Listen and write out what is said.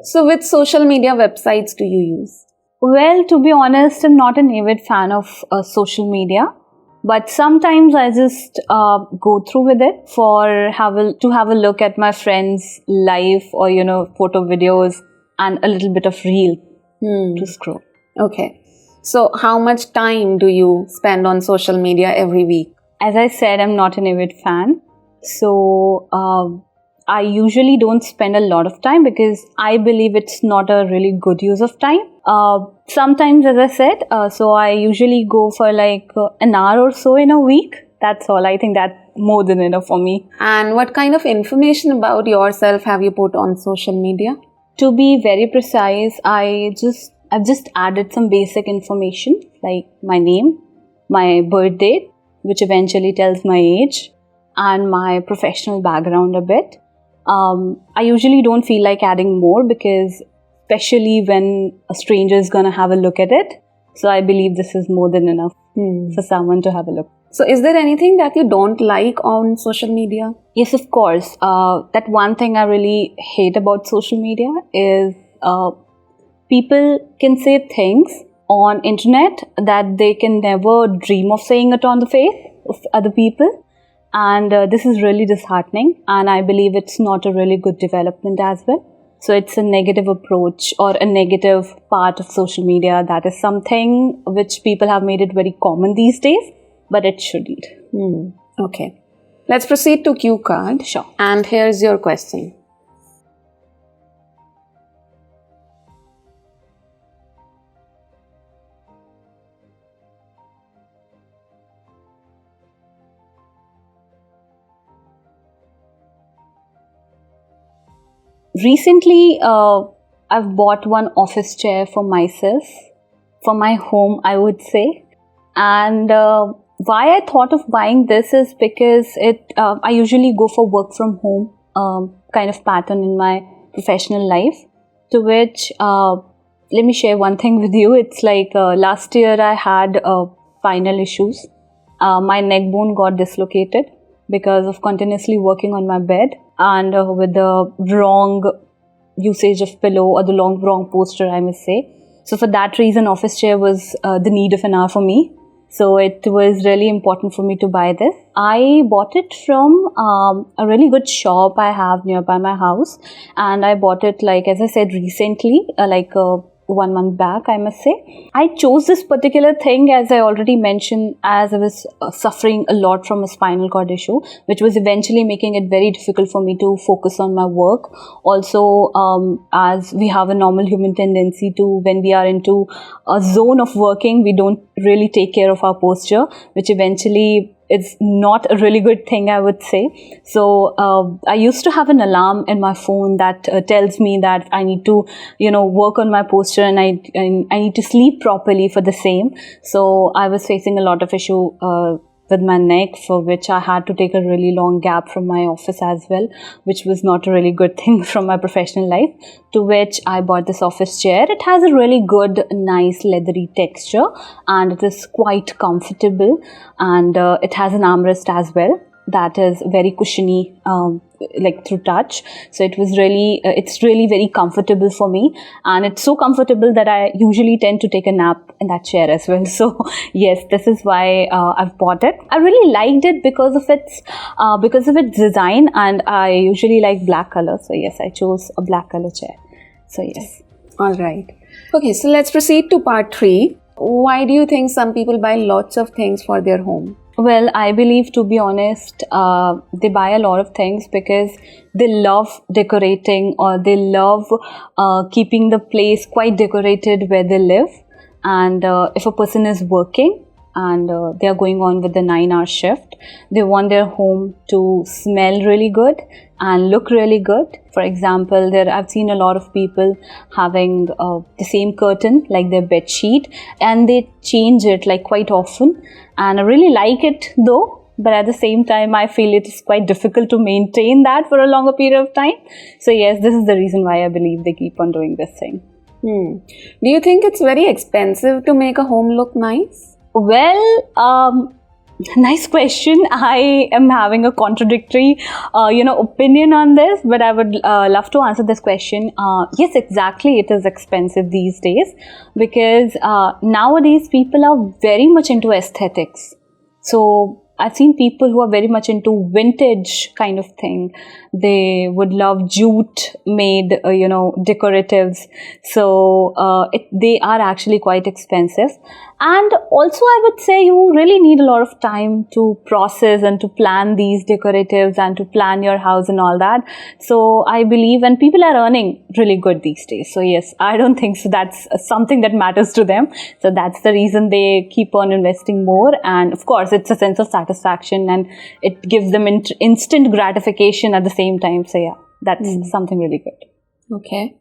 So which social media websites do you use? Well, to be honest, I'm not an avid fan of social media, but sometimes I just go through with it to have a look at my friends' life or photo videos and a little bit of reel to scroll. Okay. So how much time do you spend on social media every week? As I said, I'm not an avid fan, so I usually don't spend a lot of time because I believe it's not a really good use of time. Sometimes, as I said, so I usually go for like an hour or so in a week. That's all. I think that's more than enough for me. And what kind of information about yourself have you put on social media? To be very precise, I've just added some basic information like my name, my birth date, which eventually tells my age, and my professional background a bit. I usually don't feel like adding more because especially when a stranger is going to have a look at it. So I believe this is more than enough for someone to have a look. So is there anything that you don't like on social media? Yes, of course. That one thing I really hate about social media is people can say things on internet that they can never dream of saying it on the face of other people. And this is really disheartening, and I believe it's not a really good development as well. So it's a negative approach or a negative part of social media. That is something which people have made it very common these days, but it shouldn't. Okay. Let's proceed to cue card. Sure. And here's your question. Recently, I've bought one office chair for myself, for my home, I would say. And why I thought of buying this is because I usually go for work from home kind of pattern in my professional life, to which, let me share one thing with you. It's like last year I had spinal issues. My neck bone got dislocated because of continuously working on my bed and with the wrong usage of pillow or the wrong posture, I must say. So for that reason, office chair was the need of an hour for me. So it was really important for me to buy this. I bought it from a really good shop I have nearby my house. And I bought it, like, as I said, recently, 1 month back, I must say. I chose this particular thing, as I already mentioned, as I was suffering a lot from a spinal cord issue, which was eventually making it very difficult for me to focus on my work. Also, as we have a normal human tendency to, when we are into a zone of working, we don't really take care of our posture, which eventually it's not a really good thing, I would say. So I used to have an alarm in my phone that tells me that I need to, work on my posture and I need to sleep properly for the same. So I was facing a lot of issue with my neck, for which I had to take a really long gap from my office as well, which was not a really good thing from my professional life, to which I bought this office chair. It has a really good, nice leathery texture and it is quite comfortable, and it has an armrest as well that is very cushiony, like through touch. So it's really very comfortable for me, and it's so comfortable that I usually tend to take a nap in that chair as well. So yes, this is why I've bought it. I really liked it because of its design, and I usually like black color. So yes, I chose a black color chair. So yes. All right. Okay, so let's proceed to part 3. Why do you think some people buy lots of things for their home? Well, I believe, to be honest, they buy a lot of things because they love decorating, or they love keeping the place quite decorated where they live. And if a person is working and they are going on with the 9-hour shift, they want their home to smell really good and look really good. For example, I've seen a lot of people having the same curtain like their bed sheet, and they change it like quite often. And I really like it though, but at the same time, I feel it is quite difficult to maintain that for a longer period of time. So yes, this is the reason why I believe they keep on doing this thing. Do you think it's very expensive to make a home look nice? Well, Nice question. I am having a contradictory, opinion on this, but I would love to answer this question. Yes, exactly. It is expensive these days because nowadays people are very much into aesthetics. So I've seen people who are very much into vintage kind of thing. They would love jute made, decoratives. So they are actually quite expensive. And also I would say you really need a lot of time to process and to plan these decoratives and to plan your house and all that. So I believe, and people are earning really good these days. So yes, I don't think so that's something that matters to them. So that's the reason they keep on investing more. And of course, it's a sense of satisfaction and it gives them instant gratification at the same time. So yeah, that's something really good. Okay.